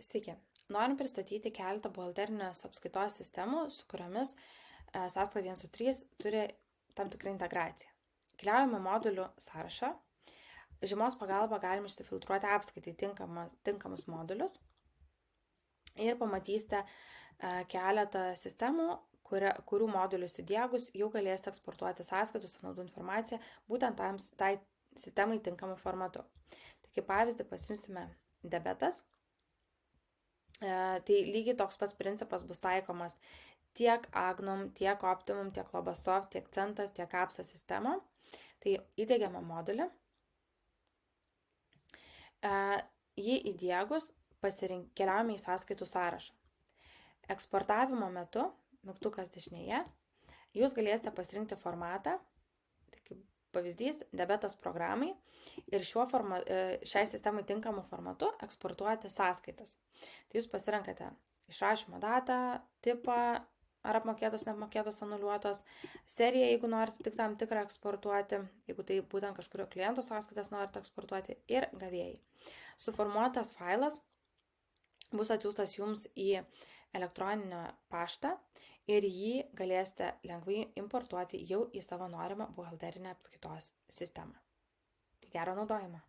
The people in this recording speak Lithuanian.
Sveiki. Norim pristatyti keletą buhalterinės apskaitos sistemų, su kuriomis sąskaita 123 turi tam tikrą integraciją. Keliaujame modulių sąrašą. Žymos pagalba galim išsifiltruoti apskaitai tinkamus modulius ir pamatysite keletą sistemų, kurių modulius įdiegus jau galėsite eksportuoti sąskaitų sąnaudų informaciją būtent tai sistemai tinkamu formatu. Tai kaip pavyzdį pasimsime debetas. Tai lygiai toks pats principas bus taikomas tiek Agnum, tiek Optimum, tiek Lobasoft, tiek Centas, tiek Apsa sistema. Tai įdiegiame modulį. Jį įdiegus keliaujame į sąskaitų sąrašą. Eksportavimo metu, mygtukas dešinėje, jūs galėsite pasirinkti formatą, tai kaip pavyzdys, debetas programai ir šiai sistemai tinkamu formatu eksportuoti sąskaitas. Tai jūs pasirenkate išrašymo datą, tipą, ar apmokėtos, neapmokėtos, anuliuotos, seriją, jeigu norite tik tam tikrą eksportuoti, jeigu tai būtent kažkurio kliento sąskaitas norite eksportuoti, ir gavėjai. Suformuotas failas bus atsiųstas jums į elektroninį paštą ir jį galėsite lengvai importuoti jau į savo norimą buhalterinę apskaitos sistemą. Tai gero naudojimo.